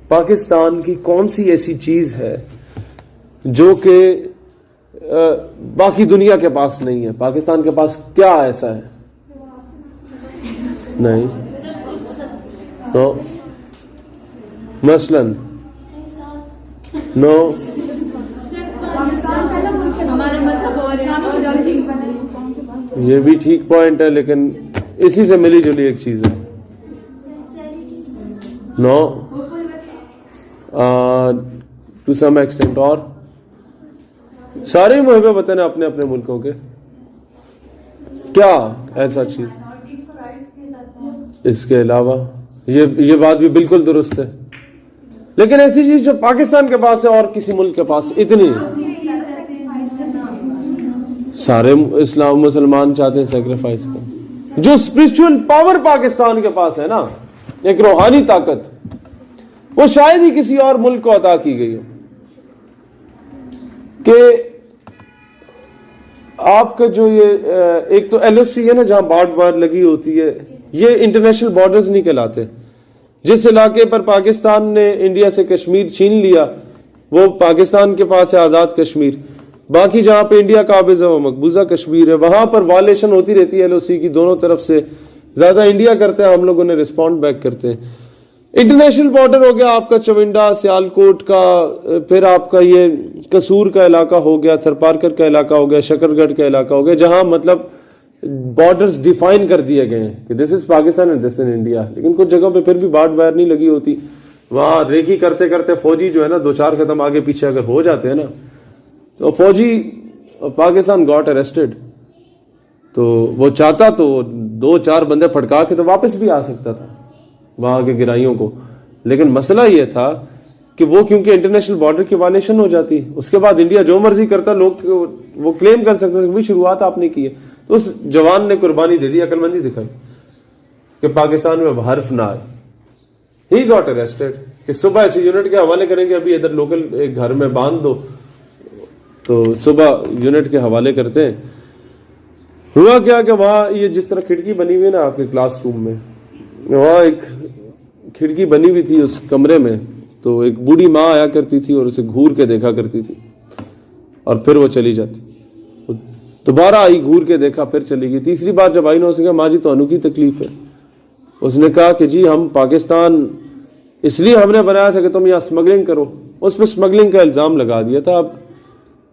پاکستان کی کون سی ایسی چیز ہے جو کہ باقی دنیا کے پاس نہیں ہے؟ پاکستان کے پاس کیا ایسا ہے؟ نہیں نو مثلاً نو یہ بھی ٹھیک پوائنٹ ہے لیکن اسی سے ملی جلی ایک چیز ہے. نو ٹو سم ایکسٹینٹ. اور سارے محبے وطن ہیں اپنے اپنے ملکوں کے. کیا ایسا چیز اس کے علاوہ؟ یہ بات بھی بالکل درست ہے لیکن ایسی چیز جو پاکستان کے پاس ہے اور کسی ملک کے پاس اتنی سارے اسلام مسلمان چاہتے ہیں سیکریفائس کا. جو اسپرچل پاور پاکستان کے پاس ہے نا، ایک روحانی طاقت، وہ شاید ہی کسی اور ملک کو عطا کی گئی ہو. کہ آپ کا جو یہ ایک تو ایل او سی ہے نا جہاں بارڈ وار لگی ہوتی ہے، یہ انٹرنیشنل بارڈرز نہیں کہلاتے. جس علاقے پر پاکستان نے انڈیا سے کشمیر چھین لیا وہ پاکستان کے پاس ہے آزاد کشمیر. باقی جہاں پہ انڈیا قابض ہے وہ مقبوضہ کشمیر ہے. وہاں پر وائلیشن ہوتی رہتی ہے ایل او سی کی دونوں طرف سے. زیادہ انڈیا کرتا ہے، ہم لوگوں نے رسپونڈ بیک کرتے ہیں. انٹرنیشنل بارڈر ہو گیا آپ کا چونڈا سیالکوٹ کا، پھر آپ کا یہ قصور کا علاقہ ہو گیا، تھرپارکر کا علاقہ ہو گیا، شکر گڑھ کا علاقہ ہو گیا، جہاں مطلب بارڈرز ڈیفائن کر دیے گئے ہیں کہ this is Pakistan and this is India. لیکن کچھ جگہوں پہ پھر بھی بارڈ وائر نہیں لگی ہوتی. وہاں ریکی کرتے کرتے فوجی جو ہے نا 2-4 قدم آگے پیچھے اگر ہو جاتے ہیں نا تو فوجی پاکستان گاٹ اریسٹڈ. تو وہ چاہتا تو 2-4 بندے پھٹکا کے تو واپس بھی آ سکتا تھا وہاں کے گرائیوں کو. لیکن مسئلہ یہ تھا کہ وہ کیونکہ انٹرنیشنل بارڈر کی وائلیشن ہو جاتی، اس کے بعد انڈیا جو مرضی کرتا، لوگ وہ کلیم کر سکتے کہ شروعات آپ نے کی ہے. تو اس جوان نے قربانی دے دی، عقل مندی دکھائی کہ پاکستان میں حرف نہ آئے. ہی گاٹ اریسٹڈ کہ صبح ایسے یونٹ کے حوالے کریں گے، ابھی ادھر لوکل ایک گھر میں باندھ دو، تو صبح یونٹ کے حوالے کرتے ہیں. ہوا کیا کہ وہاں یہ جس طرح کھڑکی بنی ہوئی ہے نا آپ کے کلاس روم میں، وہاں ایک کھڑکی بنی ہوئی تھی اس کمرے میں. تو ایک بوڑھی ماں آیا کرتی تھی اور اسے گھور کے دیکھا کرتی تھی اور پھر وہ چلی جاتی. دوبارہ آئی، گھور کے دیکھا، پھر چلی گئی. تیسری بار جب آئی نا، اس نے کہا ماں جی تو کی تکلیف ہے. اس نے کہا کہ جی ہم پاکستان اس لیے ہم نے بنایا تھا کہ تم یہاں اسمگلنگ کرو. اس پہ اسمگلنگ کا الزام لگا دیا تھا. اب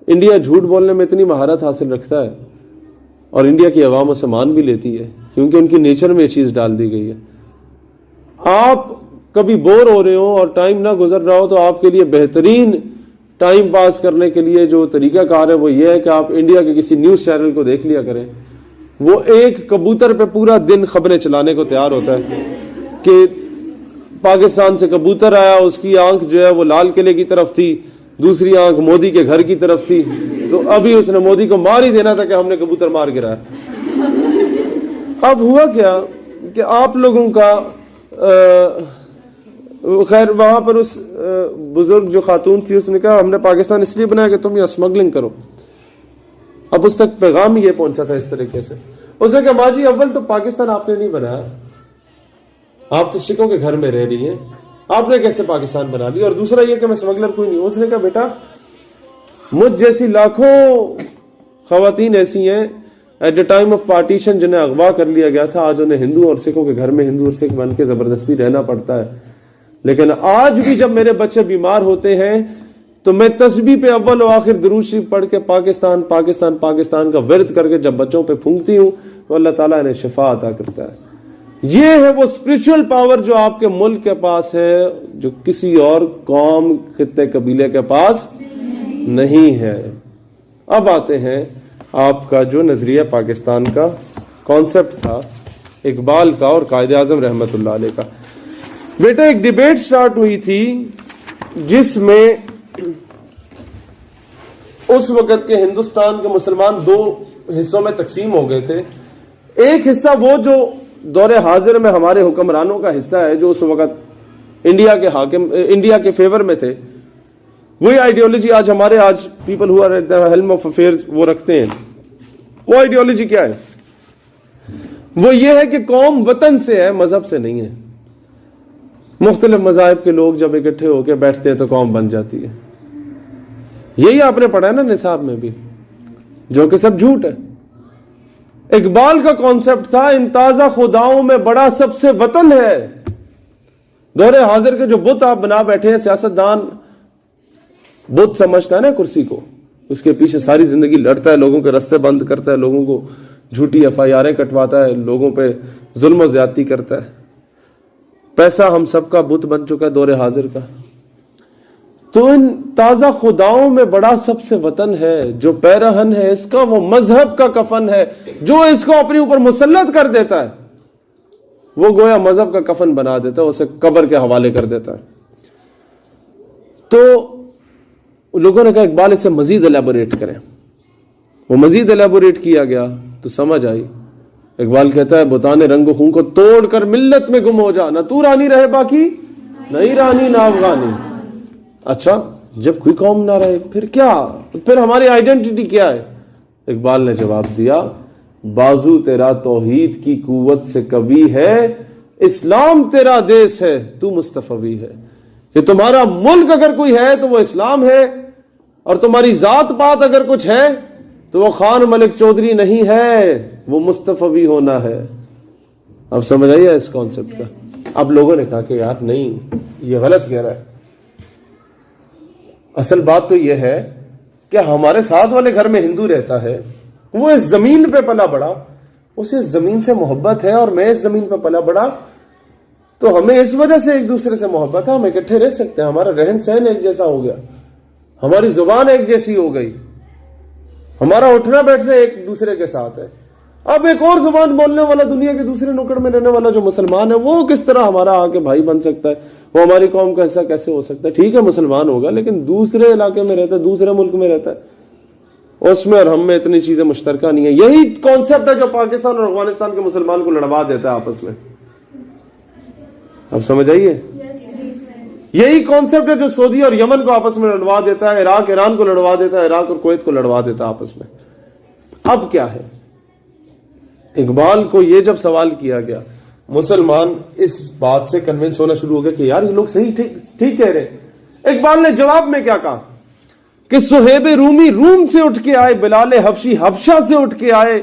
انڈیا جھوٹ بولنے میں اتنی مہارت حاصل رکھتا ہے اور انڈیا کی عوام اسے مان بھی لیتی ہے کیونکہ ان کی نیچر میں یہ چیز ڈال دی گئی ہے. آپ کبھی بور ہو رہے ہو اور ٹائم نہ گزر رہا ہو تو آپ کے لیے بہترین ٹائم پاس کرنے کے لیے جو طریقہ کار ہے وہ یہ ہے کہ آپ انڈیا کے کسی نیوز چینل کو دیکھ لیا کریں. وہ ایک کبوتر پہ پورا دن خبریں چلانے کو تیار ہوتا ہے کہ پاکستان سے کبوتر آیا، اس کی آنکھ جو ہے وہ لال قلعے کی طرف تھی، دوسری آنکھ مودی کے گھر کی طرف تھی، تو ابھی اس نے مودی کو مار ہی دینا تھا کہ ہم نے کبوتر مار گرایا. اب ہوا کیا کہ آپ لوگوں کا خیر وہاں پر اس بزرگ جو خاتون تھی اس نے کہا ہم نے پاکستان اس لیے بنایا کہ تم یہ اسمگلنگ کرو. اب اس تک پیغام یہ پہنچا تھا اس طریقے سے. اس نے کہا ماں جی اول تو پاکستان آپ نے نہیں بنایا، آپ تو سکھوں کے گھر میں رہ رہی ہیں، آپ نے کیسے پاکستان بنا لی؟ اور دوسرا یہ کہ میں اسمگلر کوئی نہیں ہوں. اس نے کہا بیٹا مجھ جیسی لاکھوں خواتین ایسی ہیں at a time of partition جنہیں اغوا کر لیا گیا تھا، آج انہیں ہندو اور سکھوں کے گھر میں ہندو اور سکھ بن کے زبردستی رہنا پڑتا ہے. لیکن آج بھی جب میرے بچے بیمار ہوتے ہیں تو میں تسبیح پہ اول و آخر درود شریف پڑھ کے پاکستان پاکستان پاکستان کا ورد کر کے جب بچوں پہ پھونکتی ہوں تو اللہ تعالیٰ انہیں شفا عطا کرتا ہے. یہ ہے وہ اسپرچل پاور جو آپ کے ملک کے پاس ہے، جو کسی اور قوم خطے قبیلے کے پاس نہیں ہے. اب آتے ہیں آپ کا جو نظریہ پاکستان کا کانسیپٹ تھا اقبال کا اور قائد اعظم رحمت اللہ علیہ کا. بیٹا ایک ڈیبیٹ سٹارٹ ہوئی تھی جس میں اس وقت کے ہندوستان کے مسلمان 2 حصوں میں تقسیم ہو گئے تھے. ایک حصہ وہ جو دور حاضر میں ہمارے حکمرانوں کا حصہ ہے، جو اس وقت انڈیا کے فیور میں تھے. وہی آئیڈیالوجی آج people who are at the helm of affairs وہ رکھتے ہیں. وہ آئیڈیالوجی کیا ہے؟ وہ یہ ہے کہ قوم وطن سے ہے، مذہب سے نہیں ہے. مختلف مذاہب کے لوگ جب اکٹھے ہو کے بیٹھتے ہیں تو قوم بن جاتی ہے. یہی آپ نے پڑھا ہے نا نصاب میں بھی, جو کہ سب جھوٹ ہے. اقبال کا کانسیپٹ تھا ان تازہ خداؤں میں بڑا سب سے وطن ہے. دور حاضر کے جو بت آپ بنا بیٹھے ہیں, سیاستدان بت سمجھتا ہے نا کرسی کو, اس کے پیچھے ساری زندگی لڑتا ہے, لوگوں کے راستے بند کرتا ہے, لوگوں کو جھوٹی FIR کٹواتا ہے, لوگوں پہ ظلم و زیادتی کرتا ہے. پیسہ ہم سب کا بت بن چکا ہے دور حاضر کا. تو ان تازہ خداؤں میں بڑا سب سے وطن ہے, جو پیرہن ہے اس کا وہ مذہب کا کفن ہے. جو اس کو اپنے اوپر مسلط کر دیتا ہے وہ گویا مذہب کا کفن بنا دیتا ہے, اسے قبر کے حوالے کر دیتا ہے. تو لوگوں نے کہا اقبال اسے مزید الیبوریٹ کریں. وہ مزید الیبوریٹ کیا گیا تو سمجھ آئی. اقبال کہتا ہے بتانے رنگ و خون کو توڑ کر ملت میں گم ہو جا, نہ تو رانی رہے باقی نہیں رانی نہ افغانی. اچھا جب کوئی قوم نہ رہے پھر کیا, پھر ہماری آئیڈینٹی کیا ہے؟ اقبال نے جواب دیا بازو تیرا توحید کی قوت سے قوی ہے, اسلام تیرا دیس ہے تو مصطفی ہے. کہ تمہارا ملک اگر کوئی ہے تو وہ اسلام ہے, اور تمہاری ذات پات اگر کچھ ہے تو وہ خان ملک چودھری نہیں ہے, وہ مصطفی ہونا ہے. اب سمجھ آئیے اس کانسیپٹ کا. اب لوگوں نے کہا کہ یار نہیں یہ غلط کہہ رہا ہے. اصل بات تو یہ ہے کہ ہمارے ساتھ والے گھر میں ہندو رہتا ہے, وہ اس زمین پہ پلا بڑا, اسے اس زمین سے محبت ہے, اور میں اس زمین پہ پلا بڑا, تو ہمیں اس وجہ سے ایک دوسرے سے محبت ہے, ہم اکٹھے رہ سکتے ہیں. ہمارا رہن سہن ایک جیسا ہو گیا, ہماری زبان ایک جیسی ہو گئی, ہمارا اٹھنا بیٹھنا ایک دوسرے کے ساتھ ہے. اب ایک اور زبان بولنے والا دنیا کے دوسرے نکڑ میں رہنے والا جو مسلمان ہے وہ کس طرح ہمارا آ کے بھائی بن سکتا ہے, وہ ہماری قوم کا حصہ کیسے ہو سکتا ہے؟ ٹھیک ہے مسلمان ہوگا لیکن دوسرے علاقے میں رہتا ہے, دوسرے ملک میں رہتا ہے, اس میں اور ہم میں اتنی چیزیں مشترکہ نہیں ہیں. یہی کانسیپٹ ہے جو پاکستان اور افغانستان کے مسلمان کو لڑوا دیتا ہے آپس میں. اب سمجھ آئیے, یہی کانسیپٹ ہے جو سعودی اور یمن کو آپس میں لڑوا دیتا ہے, عراق ایران کو لڑوا دیتا ہے, عراق اور کویت کو لڑوا دیتا ہے آپس میں. اب کیا ہے, اقبال کو یہ جب سوال کیا گیا, مسلمان اس بات سے کنونس ہونا شروع ہو گیا کہ یار یہ لوگ صحیح ٹھیک کہہ رہے. اقبال نے جواب میں کیا کہا کہ صہیب رومی روم سے اٹھ کے آئے, بلال حبشی حبشہ سے اٹھ کے آئے,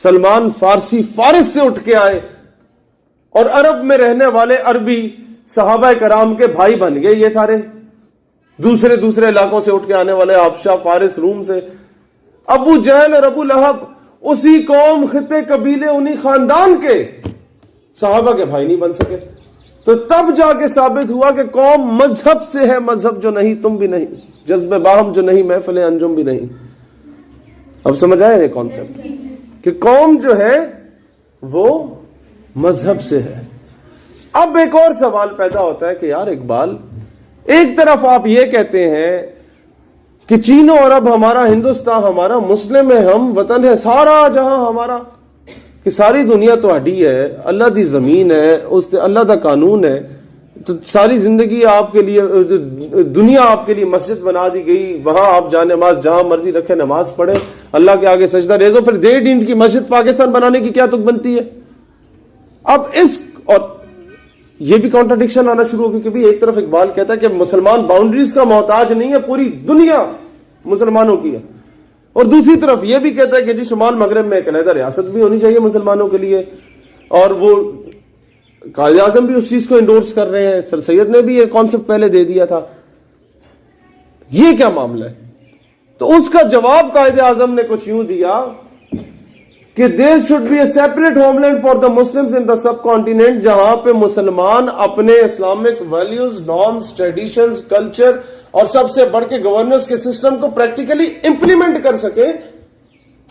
سلمان فارسی فارس سے اٹھ کے آئے, اور عرب میں رہنے والے عربی صحابہ کرام کے بھائی بن گئے. یہ سارے دوسرے علاقوں سے اٹھ کے آنے والے, حبشہ فارس روم سے. ابو جہل اور ابو لہب اسی قوم خطے قبیلے انہی خاندان کے صحابہ کے بھائی نہیں بن سکے. تو تب جا کے ثابت ہوا کہ قوم مذہب سے ہے, مذہب جو نہیں تم بھی نہیں, جذب باہم جو نہیں محفل انجم بھی نہیں. اب سمجھ آئے یہ کانسیپٹ کہ قوم جو ہے وہ مذہب سے ہے. اب ایک اور سوال پیدا ہوتا ہے کہ یار اقبال, ایک طرف آپ یہ کہتے ہیں کہ چین و عرب ہمارا, ہندوستان ہمارا, مسلم ہے ہم, وطن ہے سارا جہاں ہمارا, کہ ساری دنیا تہاڈی ہے, اللہ دی زمین ہے, اس اللہ دا قانون ہے, تو ساری زندگی آپ کے لیے, دنیا آپ کے لیے مسجد بنا دی گئی, وہاں آپ جا نماز جہاں مرضی رکھے نماز پڑھے, اللہ کے آگے سجدہ ریزو. پھر 1.5 انچ کی مسجد پاکستان بنانے کی کیا تک بنتی ہے؟ اب اس, اور یہ بھی کانٹرڈکشن آنا شروع ہو گئی کہ بھی ایک طرف اقبال کہتا ہے کہ مسلمان باؤنڈریز کا محتاج نہیں ہے, پوری دنیا مسلمانوں کی ہے, اور دوسری طرف یہ بھی کہتا ہے کہ جی شمال مغرب میں ایک علیحدہ ریاست بھی ہونی چاہیے مسلمانوں کے لیے, اور وہ قائد اعظم بھی اس چیز کو انڈورس کر رہے ہیں, سر سید نے بھی یہ کانسیپٹ پہلے دے دیا تھا. یہ کیا معاملہ ہے؟ تو اس کا جواب قائد اعظم نے کچھ یوں دیا کہ there should be a separate homeland for the Muslims in the subcontinent, جہاں پہ مسلمان اپنے Islamic values, norms, traditions, culture اور سب سے بڑھ کے گورننس کے سسٹم کو پریکٹیکلی امپلیمنٹ کر سکے,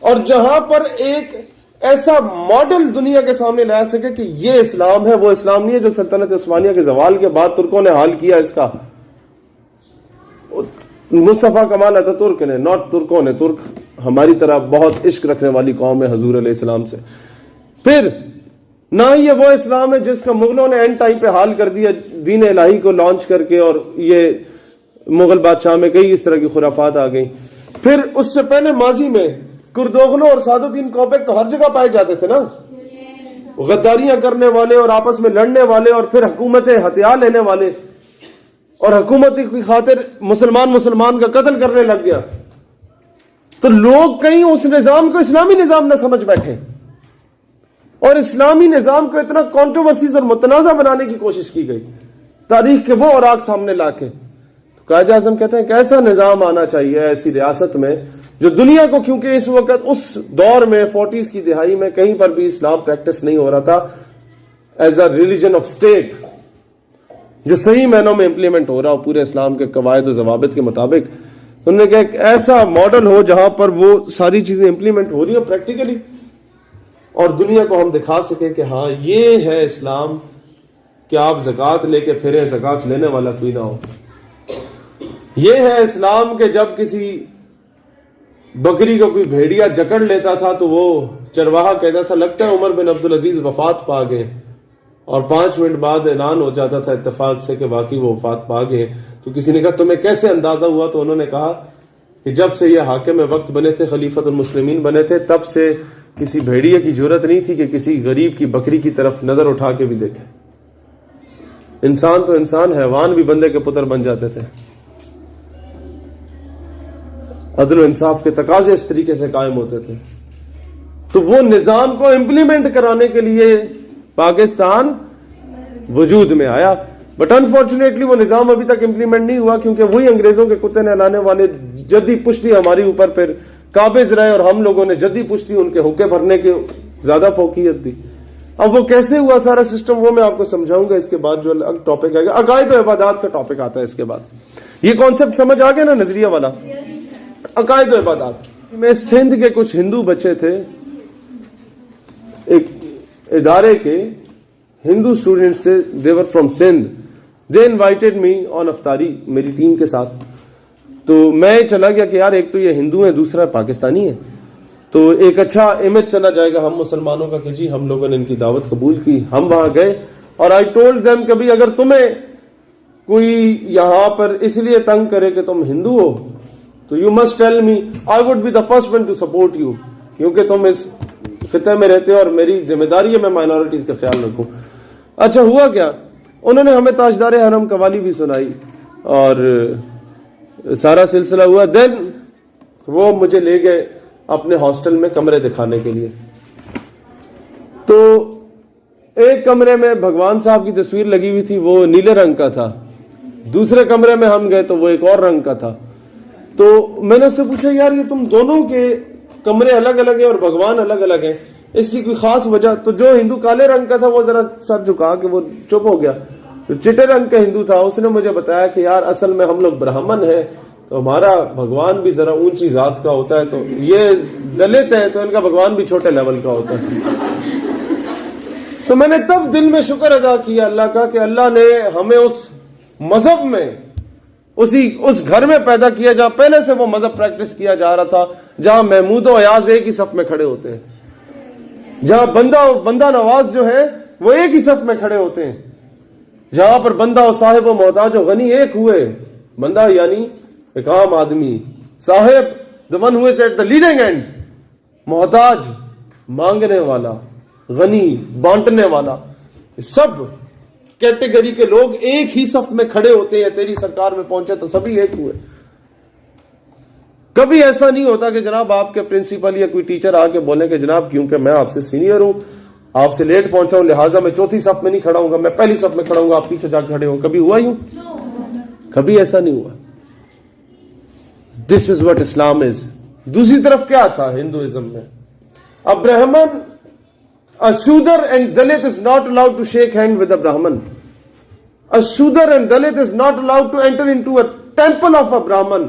اور جہاں پر ایک ایسا ماڈل دنیا کے سامنے لا سکے کہ یہ اسلام ہے, وہ اسلام نہیں ہے جو سلطنت عثمانیہ کے زوال کے بعد ترکوں نے حال کیا. اس کا مصطفیٰ کمال اتاترک نے, ناٹ ترکوں نے. ترک ہماری طرح بہت عشق رکھنے والی قوم ہے حضور علیہ السلام سے. پھر نہ یہ وہ اسلام ہے جس کا مغلوں نے اینڈ ٹائم پہ حال کر دیا دین الہی کو لانچ کر کے, اور یہ مغل بادشاہ میں کئی اس طرح کی خرافات آ گئیں. پھر اس سے پہلے ماضی میں کردوغلو اور سعد الدین کوپیک تو ہر جگہ پائے جاتے تھے نا, غداریاں کرنے والے اور آپس میں لڑنے والے اور پھر حکومتیں ہتھیار لینے والے اور حکومت کی خاطر مسلمان کا قتل کرنے لگ گیا، تو لوگ کہیں اس نظام کو اسلامی نظام نہ سمجھ بیٹھے اور اسلامی نظام کو اتنا کانٹروورسیز اور متنازع بنانے کی کوشش کی گئی تاریخ کے وہ اوراق سامنے لا کے. قائد اعظم کہتے ہیں کہ ایسا نظام آنا چاہیے ایسی ریاست میں جو دنیا کو، کیونکہ اس وقت اس دور میں 40s کی دہائی میں کہیں پر بھی اسلام پریکٹس نہیں ہو رہا تھا as a religion of state, جو صحیح معنوں میں امپلیمنٹ ہو رہا ہو پورے اسلام کے قواعد و ضوابط کے مطابق. انہوں نے کہا ایک ایسا ماڈل ہو جہاں پر وہ ساری چیزیں امپلیمنٹ ہو رہی ہیں پریکٹیکلی، اور دنیا کو ہم دکھا سکیں کہ ہاں یہ ہے اسلام، کہ آپ زکوٰۃ لے کے پھریں زکوٰۃ لینے والا کوئی نہ ہو. یہ ہے اسلام کہ جب کسی بکری کو کوئی بھیڑیا جکڑ لیتا تھا تو وہ چرواہا کہتا تھا لگتا ہے عمر بن عبدالعزیز وفات پا گئے، اور 5 منٹ بعد اعلان ہو جاتا تھا اتفاق سے کہ واقعی وہ وفات پا گئے. تو کسی نے کہا تمہیں کیسے اندازہ ہوا؟ تو انہوں نے کہا کہ جب سے یہ حاکم وقت بنے تھے، خلیفۃ المسلمین بنے تھے، تب سے کسی بھیڑیے کی جرت نہیں تھی کہ کسی غریب کی بکری کی طرف نظر اٹھا کے بھی دیکھے. انسان تو انسان، حیوان بھی بندے کے پتر بن جاتے تھے. عدل و انصاف کے تقاضے اس طریقے سے قائم ہوتے تھے. تو وہ نظام کو امپلیمنٹ کرانے کے لیے پاکستان وجود میں آیا، بٹ انفارچونیٹلی وہ نظام ابھی تک امپلیمنٹ نہیں ہوا، کیونکہ وہی انگریزوں کے کتے نہلانے والے جدی پشتی ہماری اوپر پھر قابض رہے، اور ہم لوگوں نے جدی پشتی ان کے حقے بھرنے کی زیادہ فوقیت دی. اب وہ کیسے ہوا سارا سسٹم، وہ میں آپ کو سمجھاؤں گا اس کے بعد. جو ٹاپک آئے گا عقائد و عبادات کا ٹاپک آتا ہے اس کے بعد. یہ کانسیپٹ سمجھ آ گیا نا، نظریہ والا عقائد و عبادات میں. سندھ کے کچھ ہندو بچے تھے ایک ادارے کے، ہندو اسٹوڈنٹس سے، دے ور فرام سندھ. دے انوائٹڈ می آن افطاری میری ٹیم کے ساتھ. تو میں چلا گیا کہ یار ایک تو یہ ہندو ہے، دوسرا پاکستانی ہے، تو ایک اچھا امیج چلا جائے گا ہم مسلمانوں کا کہ جی ہم لوگوں نے ان کی دعوت قبول کی. ہم وہاں گئے اور آئی ٹولڈ دیم کہ بھی اگر تمہیں کوئی یہاں پر اس لیے تنگ کرے کہ تم ہندو ہو تو you must tell me, I would be the first one to support you, کیونکہ تم اس خطے میں رہتے ہو اور میری ذمہ داری ہے میں مائنورٹیز کا خیال رکھوں. اچھا ہوا کیا، انہوں نے ہمیں تاجدار حرم قوالی بھی سنائی اور سارا سلسلہ ہوا. دین وہ مجھے لے گئے اپنے ہاسٹل میں کمرے دکھانے کے لیے. تو ایک کمرے میں بھگوان صاحب کی تصویر لگی ہوئی تھی، وہ نیلے رنگ کا تھا. دوسرے کمرے میں ہم گئے تو وہ ایک اور رنگ کا تھا. تو میں نے اس سے پوچھا یار یہ تم دونوں کے کمرے الگ الگ ہیں اور بھگوان الگ الگ ہیں، اس کی کوئی خاص وجہ؟ تو جو ہندو کالے رنگ کا تھا وہ ذرا سر جھکا کے وہ چپ ہو گیا. جو چٹے رنگ کا ہندو تھا اس نے مجھے بتایا کہ یار اصل میں ہم لوگ برہمن ہیں تو ہمارا بھگوان بھی ذرا اونچی ذات کا ہوتا ہے، تو یہ دلت ہے تو ان کا بھگوان بھی چھوٹے لیول کا ہوتا ہے. تو میں نے تب دل میں شکر ادا کیا اللہ کا کہ اللہ نے ہمیں اس مذہب میں اس گھر میں پیدا کیا جہاں پہلے سے وہ مذہب پریکٹس کیا جا رہا تھا، جہاں محمود و ایاز ایک ہی صف میں کھڑے ہوتے ہیں، جہاں بندہ نواز جو ہے وہ ایک ہی صف میں کھڑے ہوتے ہیں، جہاں پر بندہ و صاحب و محتاج و غنی ایک ہوئے. بندہ یعنی ایک عام آدمی، صاحب the one who is at the leading end، محتاج مانگنے والا، غنی بانٹنے والا، سب کیٹیگری کے لوگ ایک ہی صف میں کھڑے ہوتے ہیں. تیری سرکار میں پہنچے تو سبھی ایک ہوئے. کبھی ایسا نہیں ہوتا کہ جناب آپ کے پرنسپل یا کوئی ٹیچر آ کے بولے کہ جناب کیونکہ میں آپ سے سینئر ہوں، آپ سے لیٹ پہنچا ہوں، لہٰذا میں چوتھی صف میں نہیں کھڑا ہوں گا، میں پہلی صف میں کھڑا ہوں گا، آپ پیچھے جا کے کھڑے ہوں. کبھی ہوا یوں؟ کبھی ایسا نہیں ہوا. دس از واٹ اسلام از. دوسری طرف کیا تھا ہندوازم میں؟ A Brahman, a Shudra and Dalit is not allowed to shake hand with a Brahman. A Shudra and Dalit is not allowed to enter into a temple of a Brahman.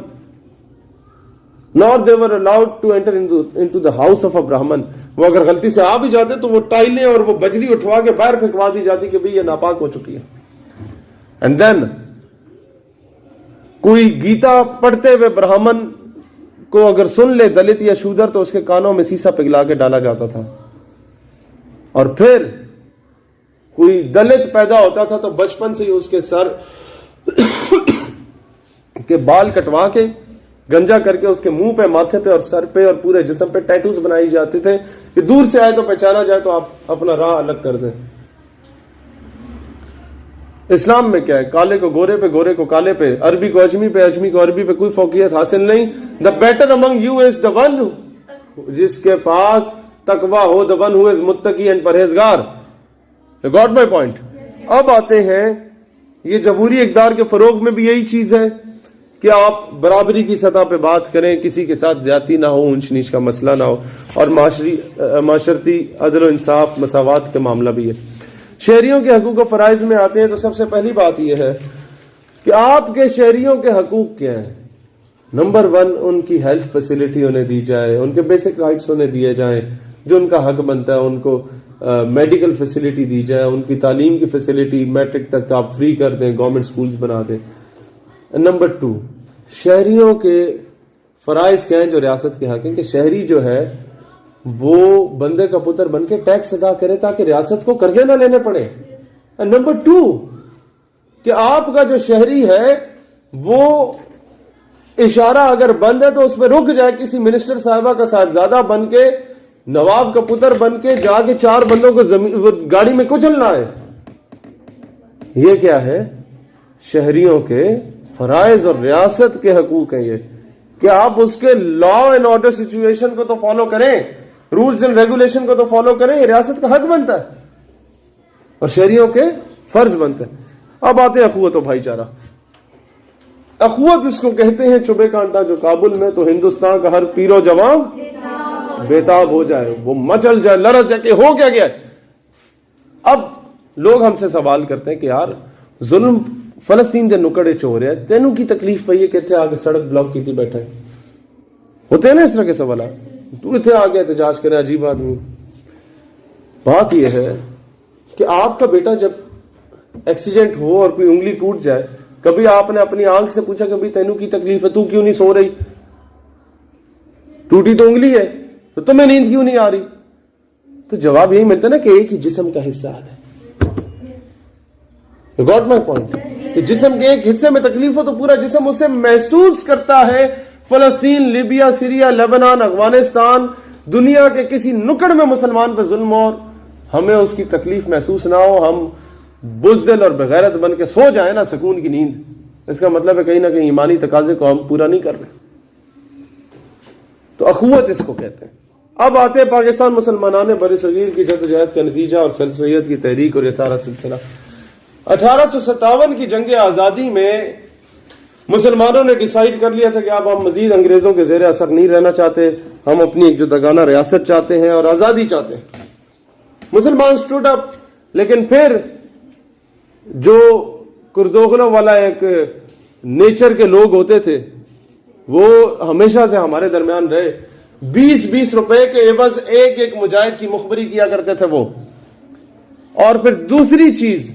Nor they were allowed to enter into the house of a Brahman. وہ اگر غلطی سے آ بھی جاتے تو وہ ٹائلیں اور وہ بجری اٹھوا کے باہر پھینکوا دی جاتی کہ بھئی یہ ناپاک ہو چکی ہے. اینڈ دین کوئی گیتا پڑھتے ہوئے برہمن کو اگر سن لے دلت یا شودر تو اس کے کانوں میں سیسا پگھلا کے ڈالا جاتا تھا. اور پھر کوئی دلت پیدا ہوتا تھا تو بچپن سے ہی اس کے سر کے بال کٹوا کے گنجا کر کے اس کے منہ پہ، ماتھے پہ اور سر پہ اور پورے جسم پہ ٹیٹوز بنائی جاتے تھے کہ دور سے آئے تو پہچانا جائے تو آپ اپنا راہ الگ کر دیں. اسلام میں کیا ہے؟ کالے کو گورے پہ، گورے کو کالے پہ، عربی کو اجمی پہ، اجمی کو عربی پہ کوئی فوقیت حاصل نہیں. The better among you is the one جس کے پاس تقویٰ ہو، دا ون ہو از متقی اینڈ پرہیزگار. Got my point. اب آتے ہیں یہ جمہوری اقدار کے فروغ میں بھی یہی چیز ہے کہ آپ برابری کی سطح پہ بات کریں، کسی کے ساتھ زیادتی نہ ہو، اونچ نیچ کا مسئلہ نہ ہو، اور معاشرتی عدل و انصاف مساوات کا معاملہ بھی ہے. شہریوں کے حقوق و فرائض میں آتے ہیں تو سب سے پہلی بات یہ ہے کہ آپ کے شہریوں کے حقوق کیا ہیں. نمبر 1، ان کی ہیلتھ فیسلٹی انہیں دی جائے، ان کے بیسک رائٹس انہیں دیے جائیں جو ان کا حق بنتا ہے. ان کو میڈیکل فیسلٹی دی جائے، ان کی تعلیم کی فیسلٹی میٹرک تک آپ فری کر دیں، گورنمنٹ سکولز بنا دیں. نمبر 2، شہریوں کے فرائض کیا ہیں جو ریاست کے حق ہیں کہ شہری جو ہے وہ بندے کا پتر بن کے ٹیکس ادا کرے تاکہ ریاست کو قرضے نہ لینے پڑے. نمبر 2، کہ آپ کا جو شہری ہے وہ اشارہ اگر بند ہے تو اس پہ رک جائے، کسی منسٹر صاحبہ کا صاحبزادہ بن کے، نواب کا پتر بن کے جا کے 4 بندوں کو گاڑی میں کچلنا ہے. یہ کیا ہے؟ شہریوں کے فرائض اور ریاست کے حقوق ہیں یہ کہ آپ اس کے لا اینڈ آرڈر سچویشن کو تو فالو کریں، رولز اینڈ ریگولیشن کو تو فالو کریں. یہ ریاست کا حق بنتا ہے اور شہریوں کے فرض بنتے ہیں. اب آتے ہیں اخوت و بھائی چارہ. اخوت اس کو کہتے ہیں چبے کانٹا جو کابل میں تو ہندوستان کا ہر پیرو جوان بےتاب ہو جائے، وہ مچل جائے، لرز جائے کہ ہو کیا گیا. اب لوگ ہم سے سوال کرتے ہیں کہ یار ظلم فلسطین دے نکڑے چو رہے ہیں، تینوں کی تکلیف پئی ہے کہ اتنے آگے سڑک بلاک کی تھی بیٹھے ہوتے ہیں نا اس طرح کے سوالات. تو اتنے آگے احتجاج کرے، عجیب آدمی. بات یہ ہے کہ آپ کا بیٹا جب ایکسیڈنٹ ہو اور کوئی انگلی ٹوٹ جائے، کبھی آپ نے اپنی آنکھ سے پوچھا کبھی تینوں کی تکلیف ہے، تو کیوں نہیں سو رہی؟ ٹوٹی تو انگلی ہے تو تمہیں نیند کیوں نہیں آ رہی؟ تو جواب یہی ملتا نا کہ ایک ہی جسم کا حصہ ہے. Got my point. کہ جسم کے ایک حصے میں تکلیف ہو تو پورا جسم اسے محسوس کرتا ہے. فلسطین، لیبیا، سیریا، لیبنان، افغانستان، دنیا کے کسی نکڑ میں مسلمان پہ ظلم ہو اور ہمیں اس کی تکلیف محسوس نہ ہو، ہم بزدل اور بغیرت بن کے سو جائیں نا سکون کی نیند، اس کا مطلب ہے کہیں نہ کہیں ایمانی تقاضے کو ہم پورا نہیں کر رہے. تو اخوت اس کو کہتے ہیں. اب آتے ہیں پاکستان مسلمانان بر صغیر کی جدوجہد کا نتیجہ اور سر سید کی تحریک اور یہ سارا سلسلہ. 1857 کی جنگ آزادی میں مسلمانوں نے ڈیسائیڈ کر لیا تھا کہ اب ہم مزید انگریزوں کے زیر اثر نہیں رہنا چاہتے، ہم اپنی ایک جداگانہ ریاست چاہتے ہیں اور آزادی چاہتے ہیں. مسلمان سٹوڈ اپ. لیکن پھر جو کردوغلوں والا ایک نیچر کے لوگ ہوتے تھے وہ ہمیشہ سے ہمارے درمیان رہے. 20 روپے کے عوض ایک مجاہد کی مخبری کیا کرتے تھے وہ. اور پھر دوسری چیز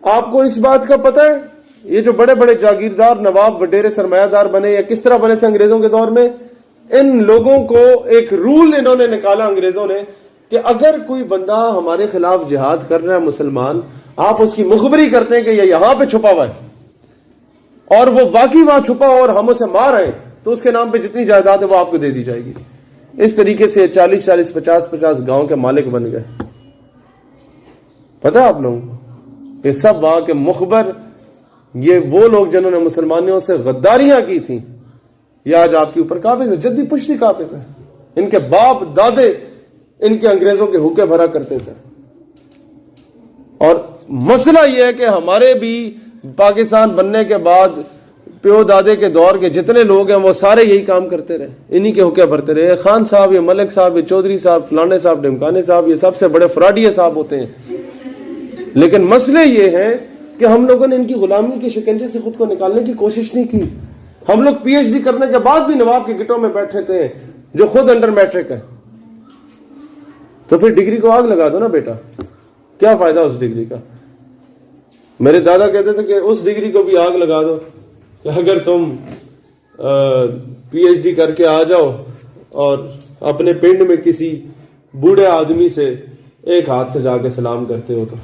آپ کو اس بات کا پتہ ہے، یہ جو بڑے بڑے جاگیردار نواب وڈیرے سرمایہ دار بنے یا کس طرح بنے تھے انگریزوں کے دور میں، ان لوگوں کو ایک رول انہوں نے نکالا انگریزوں نے کہ اگر کوئی بندہ ہمارے خلاف جہاد کر رہا ہے مسلمان، آپ اس کی مخبری کرتے ہیں کہ یہ یہاں پہ چھپا ہوا ہے اور وہ واقعی وہاں چھپا ہو اور ہم اسے مار رہے ہیں تو اس کے نام پہ جتنی جائیداد ہے وہ آپ کو دے دی جائے گی. اس طریقے سے 40 50 گاؤں کے مالک بن گئے. پتہ ہے آپ لوگوں کو یہ سب وہاں کے مخبر، یہ وہ لوگ جنہوں نے مسلمانوں سے غداریاں کی تھیں، یہ آج آپ کے اوپر قابض ہے، جدی پشتی قابض ہے. ان کے باپ دادے ان کے انگریزوں کے حقے بھرا کرتے تھے. اور مسئلہ یہ ہے کہ ہمارے بھی پاکستان بننے کے بعد پیو دادے کے دور کے جتنے لوگ ہیں وہ سارے یہی کام کرتے رہے، انہی کے حقے بھرتے رہے. خان صاحب، یہ ملک صاحب، یہ چودھری صاحب، فلانے صاحب، ڈمکانے صاحب، یہ سب سے بڑے فراڈیے صاحب ہوتے ہیں. لیکن مسئلے یہ ہے کہ ہم لوگوں نے ان کی غلامی کے شکنجے سے خود کو نکالنے کی کوشش نہیں کی. ہم لوگ پی ایچ ڈی کرنے کے بعد بھی نواب کے گٹوں میں بیٹھے تھے جو خود انڈر میٹرک ہے. تو پھر ڈگری کو آگ لگا دو نا بیٹا، کیا فائدہ اس ڈگری کا؟ میرے دادا کہتے تھے کہ اس ڈگری کو بھی آگ لگا دو کہ اگر تم پی ایچ ڈی کر کے آ جاؤ اور اپنے پنڈ میں کسی بوڑھے آدمی سے ایک ہاتھ سے جا کے سلام کرتے ہو تو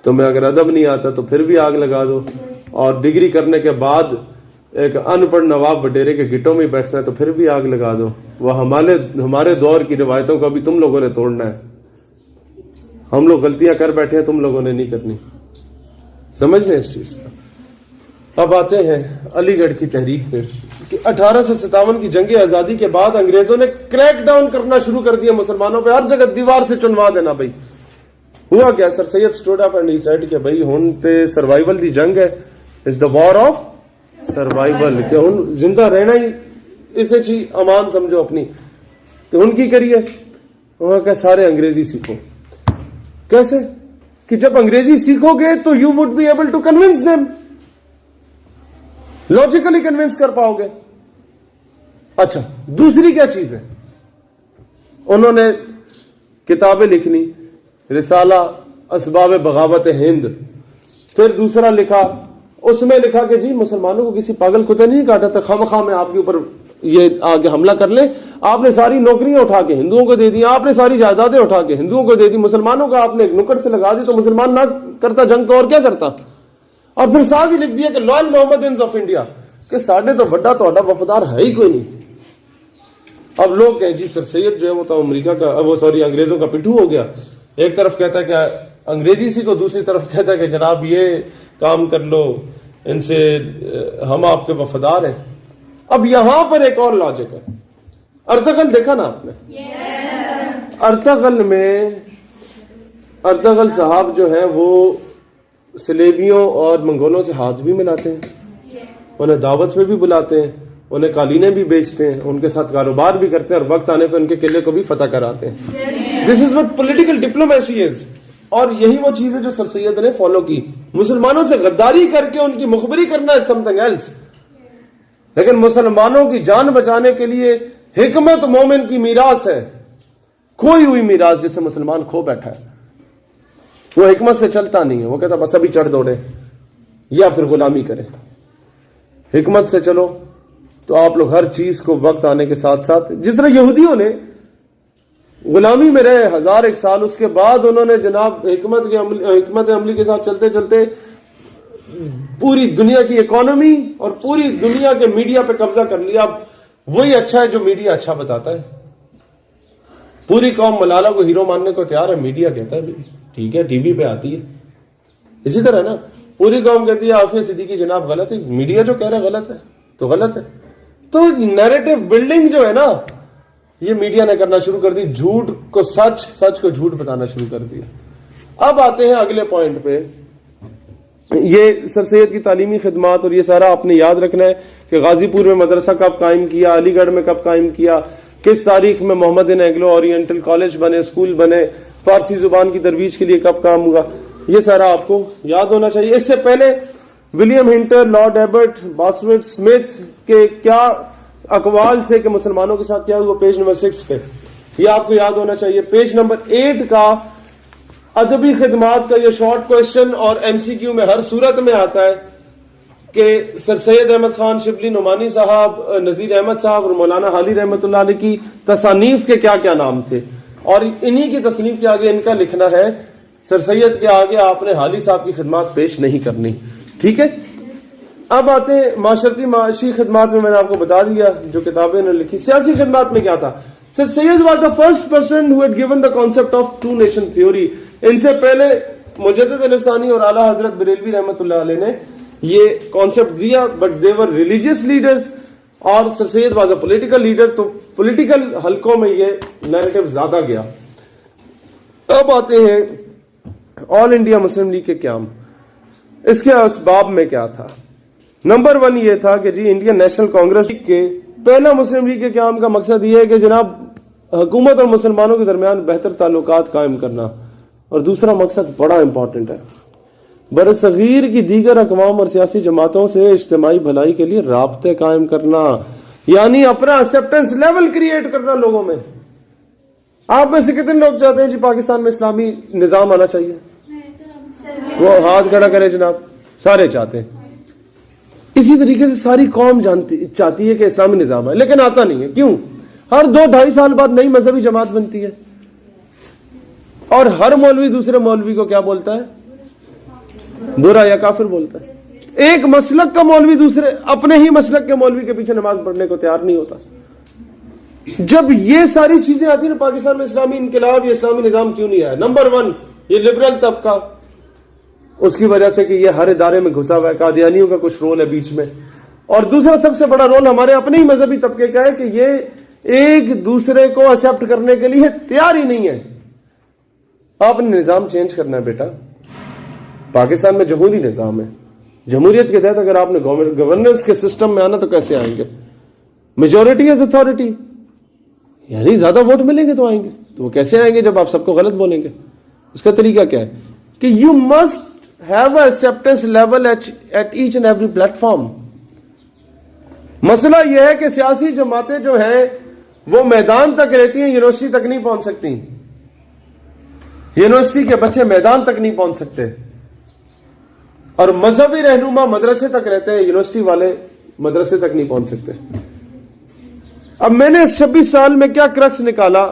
تمہیں اگر ادب نہیں آتا تو پھر بھی آگ لگا دو، اور ڈگری کرنے کے بعد ایک ان پڑھ نواب وڈیرے کے گٹوں میں بیٹھنا ہے تو پھر بھی آگ لگا دو. وہ ہمارے دور کی روایتوں کو بھی تم لوگوں نے توڑنا ہے. ہم لوگ غلطیاں کر بیٹھے ہیں, تم لوگوں نے نہیں کرنی. سمجھ لیں اس چیز کا. اب آتے ہیں علی گڑھ کی تحریک پہ کہ 1857 کی جنگ آزادی کے بعد انگریزوں نے کریک ڈاؤن کرنا شروع کر دیا مسلمانوں پہ, ہر جگہ دیوار سے چنوا دینا. بھائی ہوا کیا؟ Sir Syed stood up and he said کہ بھائی ہن تے سروائیول دی جنگ ہے, از دا وار آف سروائیول, کہ ہن زندہ رہنا ہی اسے چی امان سمجھو اپنی. تو ان کی کریے, انہوں نے کہا سارے انگریزی سیکھو. کیسے؟ کہ جب انگریزی سیکھو گے تو you would be able to convince them, logically convince کر پاؤ گے. اچھا دوسری کیا چیز ہے؟ انہوں نے کتابیں لکھنی, رسالہ اسباب بغاوت ہند. پھر دوسرا لکھا, اس میں لکھا کہ جی مسلمانوں کو کسی پاگل کتے نہیں کاٹا تھا, خواہ میں آپ کے اوپر یہ آگے حملہ کر لیں. آپ نے ساری نوکریاں اٹھا کے ہندوؤں کو دے دی, آپ نے ساری جائیدادیں اٹھا کے ہندوؤں کو دے دی, مسلمانوں کو آپ نے ایک نکڑ سے لگا دی, تو مسلمان نہ کرتا جنگ تو اور کیا کرتا. اور پھر ساتھ ہی لکھ دیا کہ لوئل محمدینز آف انڈیا, کہ ساڈے تو بڑا توڑا وفادار ہے ہی کوئی نہیں. اب لوگ کہیں جی سر سید جو ہے وہ تو امریکہ کا, وہ سوری انگریزوں کا پٹھو ہو گیا. ایک طرف کہتا ہے کہ انگریزی سیکھو, دوسری طرف کہتا ہے کہ جناب یہ کام کر لو, ان سے ہم آپ کے وفادار ہیں. اب یہاں پر ایک اور لاجک ہے. ارطغرل دیکھا نا آپ نے؟ ارطغرل میں ارطغرل صاحب جو ہیں وہ سلیبیوں اور منگولوں سے ہاتھ بھی ملاتے ہیں, انہیں دعوت پہ بھی بلاتے ہیں, انہیں قالینیں بھی بیچتے ہیں, ان کے ساتھ کاروبار بھی کرتے ہیں, اور وقت آنے پہ ان کے قلعے کو بھی فتح کراتے ہیں. دس از وٹ پولیٹیکل ڈپلومیسی از. اور یہی وہ چیز ہے جو سر سید نے فالو کی. مسلمانوں سے غداری کر کے ان کی مخبری کرنا ہے سم تھنگ ایلس, لیکن مسلمانوں کی جان بچانے کے لیے حکمت مومن کی میراث ہے, کھوئی ہوئی میراث جسے مسلمان کھو بیٹھا ہے. وہ حکمت سے چلتا نہیں ہے, وہ کہتا بس ابھی چڑھ دوڑے یا پھر غلامی کرے. حکمت سے چلو تو آپ لوگ ہر چیز کو وقت آنے کے ساتھ ساتھ, جس طرح یہودیوں نے غلامی میں رہے 1001 سال, اس کے بعد انہوں نے جناب حکمت عملی کے ساتھ چلتے چلتے پوری دنیا کی اکانومی اور پوری دنیا کے میڈیا پہ قبضہ کر لیا. اب وہی اچھا ہے جو میڈیا اچھا بتاتا ہے. پوری قوم ملالہ کو ہیرو ماننے کو تیار ہے, میڈیا کہتا ہے ٹھیک ہے, ٹی وی پہ آتی ہے. اسی طرح نا پوری قوم کہتی ہے عافیہ صدیقی جناب غلط ہے, میڈیا جو کہہ رہا ہے غلط ہے تو غلط ہے. تو نیریٹو بلڈنگ جو ہے نا, یہ میڈیا نے کرنا شروع کر دی, جھوٹ کو سچ, سچ کو جھوٹ بتانا شروع کر دیا. اب آتے ہیں اگلے پوائنٹ پہ. یہ سر سید کی تعلیمی خدمات اور یہ سارا آپ نے یاد رکھنا ہے کہ غازی پور میں مدرسہ کب قائم کیا, علی گڑھ میں کب قائم کیا, کس تاریخ میں محمد اینگلو اورینٹل کالج بنے, اسکول بنے, فارسی زبان کی ترویج کے لیے کب کام ہوا, یہ سارا آپ کو یاد ہونا چاہیے. اس سے پہلے William Hunter, Lord Abbott, Bosworth Smith کے کیا اقوال تھے کہ مسلمانوں کے ساتھ کیا ہوا, پیج نمبر 6 پہ یہ آپ کو یاد ہونا چاہیے. پیج نمبر 8 کا ادبی خدمات کا یہ شارٹ کوشچن اور ایم سی کیو میں ہر صورت میں آتا ہے کہ سر سید احمد خان شبلی نعمانی صاحب, نذیر احمد صاحب اور مولانا حالی رحمۃ اللہ علیہ کی تصانیف کے کیا کیا نام تھے, اور انہی کی تصنیف کے آگے ان کا لکھنا ہے. سر سید کے آگے آپ نے حالی صاحب کی خدمات پیش نہیں کرنی. ٹھیک ہے. اب آتے ہیں معاشرتی معاشی خدمات میں نے آپ کو بتا دیا جو کتابیں انہوں نے لکھی. سیاسی خدمات میں کیا تھا؟ Sir Syed was the first person who had given the concept of two nation theory. ان سے پہلے مجدد علی ثانی اور اعلیٰ حضرت بریلوی رحمۃ اللہ علیہ نے یہ کانسیپٹ دیا, but they were religious leaders, اور سر Syed was a political leader, تو پولیٹیکل حلقوں میں یہ نیریٹو زیادہ گیا. اب آتے ہیں آل انڈیا مسلم لیگ کے قیام. اس کے اسباب میں کیا تھا؟ نمبر 1 یہ تھا کہ جی انڈین نیشنل کانگریس کے پہلا مسلم لیگ کے قیام کا مقصد یہ ہے کہ جناب حکومت اور مسلمانوں کے درمیان بہتر تعلقات قائم کرنا, اور دوسرا مقصد بڑا امپورٹنٹ ہے, برصغیر کی دیگر اقوام اور سیاسی جماعتوں سے اجتماعی بھلائی کے لیے رابطے قائم کرنا, یعنی اپنا ایکسیپٹنس لیول کریٹ کرنا لوگوں میں. آپ میں سے کتنے لوگ چاہتے ہیں جی پاکستان میں اسلامی نظام آنا چاہیے؟ وہ ہاتھ کھڑا کرے جناب. سارے چاہتے ہیں. اسی طریقے سے ساری قوم چاہتی ہے کہ اسلامی نظام ہے, لیکن آتا نہیں ہے. کیوں؟ ہر 2-2.5 سال بعد نئی مذہبی جماعت بنتی ہے, اور ہر مولوی دوسرے مولوی کو کیا بولتا ہے؟ برا یا کافر بولتا ہے. ایک مسلک کا مولوی دوسرے اپنے ہی مسلک کے مولوی کے پیچھے نماز پڑھنے کو تیار نہیں ہوتا. جب یہ ساری چیزیں آتی ہیں نا پاکستان میں اسلامی انقلاب یا اسلامی نظام کیوں نہیں آیا؟ نمبر 1 یہ لبرل طبقہ، اس کی وجہ سے کہ یہ ہر ادارے میں گھسا ہوا ہے، قادیانیوں کا کچھ رول ہے بیچ میں، اور دوسرا سب سے بڑا رول ہمارے اپنے ہی مذہبی طبقے کا ہے کہ یہ ایک دوسرے کو ایکسپٹ کرنے کے لیے تیار ہی نہیں ہے۔ آپ نے نظام چینج کرنا ہے بیٹا، پاکستان میں جمہوری نظام ہے، جمہوریت کے تحت اگر آپ نے گورننس کے سسٹم میں آنا تو کیسے آئیں گے؟ میجورٹی از اتھارٹی، یعنی زیادہ ووٹ ملیں گے تو آئیں گے، تو وہ کیسے آئیں گے جب آپ سب کو غلط بولیں گے؟ اس کا طریقہ کیا ہے کہ you must have a acceptance level at each and every platform. مسئلہ یہ ہے کہ سیاسی جماعتیں جو ہیں وہ میدان تک رہتی ہیں، یونیورسٹی تک نہیں پہنچ سکتی، یونیورسٹی کے بچے میدان تک نہیں پہنچ سکتے، اور مذہبی رہنما مدرسے تک رہتے ہیں، یونیورسٹی والے مدرسے تک نہیں پہنچ سکتے۔ اب میں نے 26 سال میں کیا کرکس نکالا،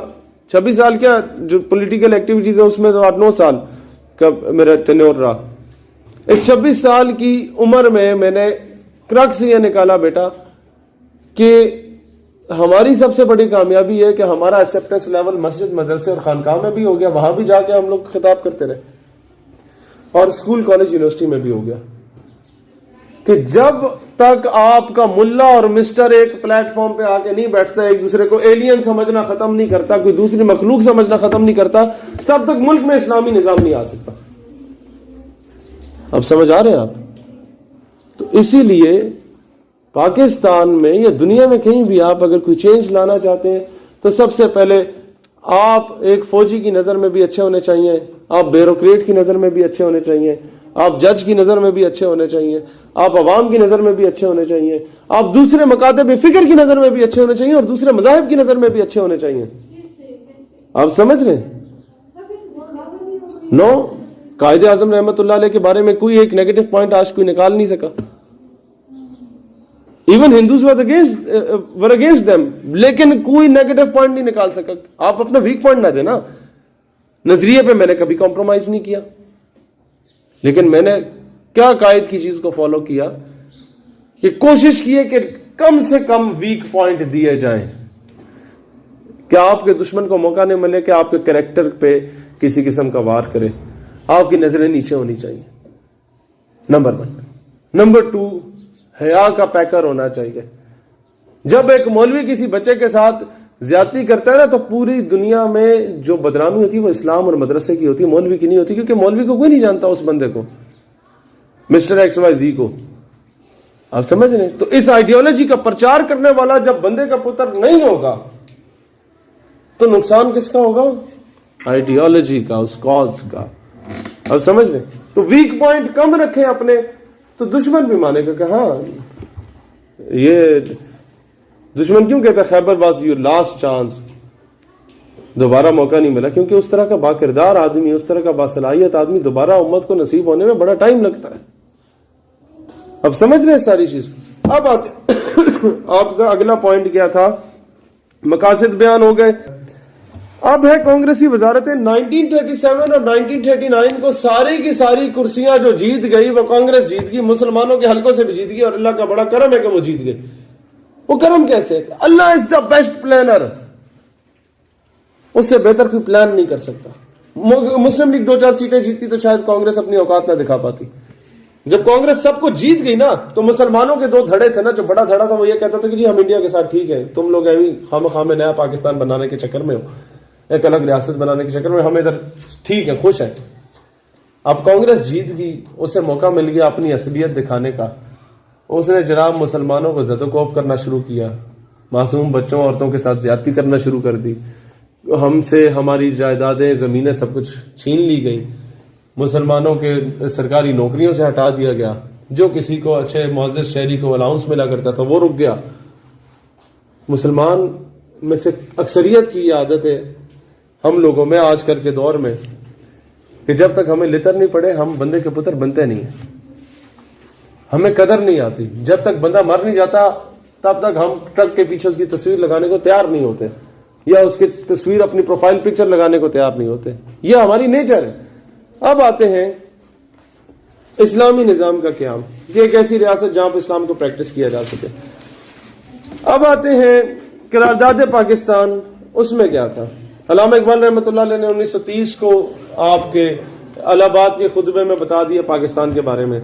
26 سال کیا جو پولیٹیکل ایکٹیویٹیز ہیں اس میں تو 8-9 سال کا میرا ٹینیور رہا، اس 26 سال کی عمر میں نے کرکس یہ نکالا بیٹا کہ ہماری سب سے بڑی کامیابی ہے کہ ہمارا ایکسپٹنس لیول مسجد مدرسے اور خانقاہ میں بھی ہو گیا، وہاں بھی جا کے ہم لوگ خطاب کرتے رہے، اور اسکول کالج یونیورسٹی میں بھی ہو گیا، کہ جب تک آپ کا ملا اور مسٹر ایک پلیٹ فارم پہ آ کے نہیں بیٹھتا، ایک دوسرے کو ایلین سمجھنا ختم نہیں کرتا، کوئی دوسری مخلوق سمجھنا ختم نہیں کرتا، تب تک ملک میں اسلامی نظام نہیں آ سکتا۔ اب سمجھ آ رہے ہیں آپ؟ تو اسی لیے پاکستان میں یا دنیا میں کہیں بھی آپ اگر کوئی چینج لانا چاہتے ہیں تو سب سے پہلے آپ ایک فوجی کی نظر میں بھی اچھے ہونے چاہیے، آپ بیوروکریٹ کی نظر میں بھی اچھے ہونے چاہیے، آپ جج کی نظر میں بھی اچھے ہونے چاہیے، آپ عوام کی نظر میں بھی اچھے ہونے چاہیے، آپ دوسرے مکاتب فکر کی نظر میں بھی اچھے ہونے چاہیے، اور دوسرے مذاہب کی نظر میں بھی اچھے ہونے چاہیے۔ آپ سمجھ رہے ہیں؟ نو، قائد اعظم رحمت اللہ علیہ کے بارے میں کوئی ایک نیگیٹو پوائنٹ آج کوئی نکال نہیں سکا، ایون ہندوز ور اگینسٹ دیم، لیکن کوئی نیگیٹو پوائنٹ نہیں نکال سکا۔ آپ اپنا ویک پوائنٹ نہ دینا، نظریے پہ میں نے کبھی کمپرومائز نہیں کیا، لیکن میں نے کیا قائد کی چیز کو فالو کیا کہ کوشش کی ہے کہ کم سے کم ویک پوائنٹ دیے جائیں، کہ آپ کے دشمن کو موقع نہیں ملے کہ آپ کے کریکٹر پہ کسی قسم کا وار کرے، آپ کی نظریں نیچے ہونی چاہیے، نمبر 1۔ نمبر 2، حیا کا پیکر ہونا چاہیے۔ جب ایک مولوی کسی بچے کے ساتھ زیادتی کرتا ہے نا تو پوری دنیا میں جو بدنامی ہوتی ہے وہ اسلام اور مدرسے کی ہوتی ہے، مولوی کی نہیں ہوتی، کیونکہ مولوی کو کوئی نہیں جانتا اس بندے کو، مسٹر ایکس وائی زی کو۔ آپ سمجھ رہے ہیں؟ تو اس آئیڈیالوجی کا پرچار کرنے والا جب بندے کا پتر نہیں ہوگا تو نقصان کس کا ہوگا؟ آئیڈیالوجی کا، اس کاز کا۔ آپ سمجھ رہے ہیں؟ تو ویک پوائنٹ کم رکھیں اپنے، تو دشمن بھی مانے گا کہ ہاں یہ دشمن کیوں کہتا ہے خیبر واز یور لاسٹ چانس، دوبارہ موقع نہیں ملا، کیونکہ اس طرح کا باکردار آدمی، اس طرح کا باصلاحیت آدمی دوبارہ امت کو نصیب ہونے میں بڑا ٹائم لگتا ہے۔ اب سمجھ رہے ہیں ساری چیز کو؟ اب آپ کا اگلا پوائنٹ کیا تھا؟ مقاصد بیان ہو گئے۔ اب ہے کانگریسی وزارتیں 1937 اور 1939 کو ساری کی ساری کرسیاں جو جیت گئی وہ کانگریس جیت گئی، مسلمانوں کے حلقوں سے بھی جیت گئی، اور اللہ کا بڑا کرم ہے کہ وہ جیت گئے۔ وہ کرم کیسے؟ اللہ از دا بیسٹ پلانر، اس سے بہتر کوئی پلان نہیں کر سکتا۔ مسلم لیگ 2-4 سیٹیں جیتتی تو شاید کانگریس اپنی اوقات نہ دکھا پاتی۔ جب کانگریس سب کو جیت گئی نا تو مسلمانوں کے 2 دھڑے تھے نا، جو بڑا دھڑا تھا وہ یہ کہتا تھا کہ جی ہم انڈیا کے ساتھ ٹھیک ہے، تم لوگ خام خواہ میں نیا پاکستان بنانے کے چکر میں ہو، ایک الگ ریاست بنانے کے چکر میں، ہم ادھر ٹھیک ہے، خوش ہیں۔ اب کانگریس جیت گئی، اسے موقع مل گیا اپنی اصلیت دکھانے کا، اس نے جناب مسلمانوں کو زد و کوب کرنا شروع کیا، معصوم بچوں عورتوں کے ساتھ زیادتی کرنا شروع کر دی، ہم سے ہماری جائیدادیں زمینیں سب کچھ چھین لی گئی، مسلمانوں کے سرکاری نوکریوں سے ہٹا دیا گیا، جو کسی کو اچھے معزز شہری کو الاؤنس ملا کرتا تھا وہ رک گیا۔ مسلمان میں سے اکثریت کی یہ عادت ہے ہم لوگوں میں آج کل کے دور میں کہ جب تک ہمیں لتر نہیں پڑے ہم بندے کے پتر بنتے نہیں ہیں، ہمیں قدر نہیں آتی۔ جب تک بندہ مر نہیں جاتا تب تک ہم ٹرک کے پیچھے اس کی تصویر لگانے کو تیار نہیں ہوتے، یا اس کی تصویر اپنی پروفائل پکچر لگانے کو تیار نہیں ہوتے، یہ ہماری نیچر ہے۔ اب آتے ہیں اسلامی نظام کا قیام، یہ ایک ایسی ریاست جہاں پہ اسلام کو پریکٹس کیا جا سکے۔ اب آتے ہیں قرارداد پاکستان اس میں کیا تھا؟ علامہ اقبال رحمۃ اللہ علیہ نے 1930 کو آپ کے الہ آباد کے خطبے میں بتا دیا پاکستان کے بارے میں.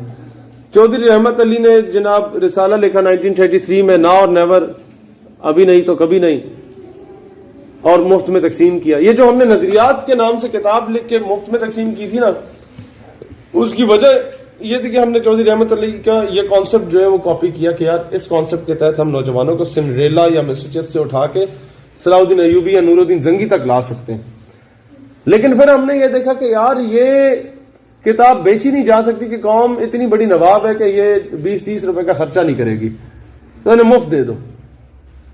چودھری رحمت علی نے جناب رسالہ لکھا 1933 میں، نا اور نیور، ابھی نہیں تو کبھی نہیں، اور مفت میں تقسیم کیا. یہ جو ہم نے نظریات کے نام سے کتاب لکھ کے مفت میں تقسیم کی تھی نا، اس کی وجہ یہ تھی کہ ہم نے چودھری رحمت علی کا یہ کانسیپٹ جو ہے وہ کاپی کیا کہ یار اس کانسیپٹ کے تحت ہم نوجوانوں کو سنڈریلا یا مسچر سے اٹھا کے صلاح الدین ایوبی یا نور الدین زنگی تک لا سکتے ہیں. لیکن پھر ہم نے یہ دیکھا کہ یار یہ کتاب بیچی نہیں جا سکتی کہ قوم اتنی بڑی نواب ہے کہ یہ 20-30 روپے کا خرچہ نہیں کرے گی، تو انہیں مفت دے دو.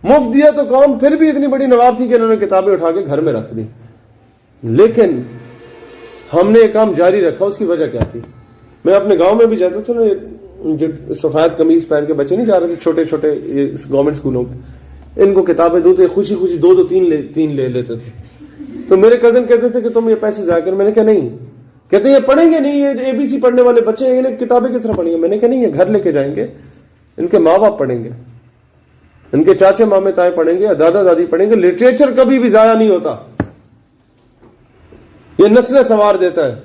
مفت دیا تو قوم پھر بھی اتنی بڑی نواب تھی کہ انہوں نے کتابیں اٹھا کے گھر میں رکھ دی. لیکن ہم نے یہ کام جاری رکھا. اس کی وجہ کیا تھی؟ میں اپنے گاؤں میں بھی جاتا تھا نا، جو سفید قمیض پہن کے بچے نہیں جا رہے تھے چھوٹے چھوٹے گورنمنٹ اسکولوں کے، ان کو کتابیں دو تو خوشی خوشی 2-3 لے لیتے تھے. تو میرے کزن کہتے تھے کہ تم یہ پیسے ضائع کر. میں نے کہا نہیں. کہتے یہ پڑھیں گے نہیں، یہ ABC پڑھنے والے بچے ہیں، انہیں کتابیں کس طرح پڑھیں گے؟ میں نے کہا نہیں، یہ گھر لے کے جائیں گے، ان کے ماں باپ پڑھیں گے، ان کے چاچے مامے تائے پڑھیں گے، دادا دادی پڑھیں گے. لٹریچر کبھی بھی ضائع نہیں ہوتا، یہ نسلیں سنوار دیتا ہے.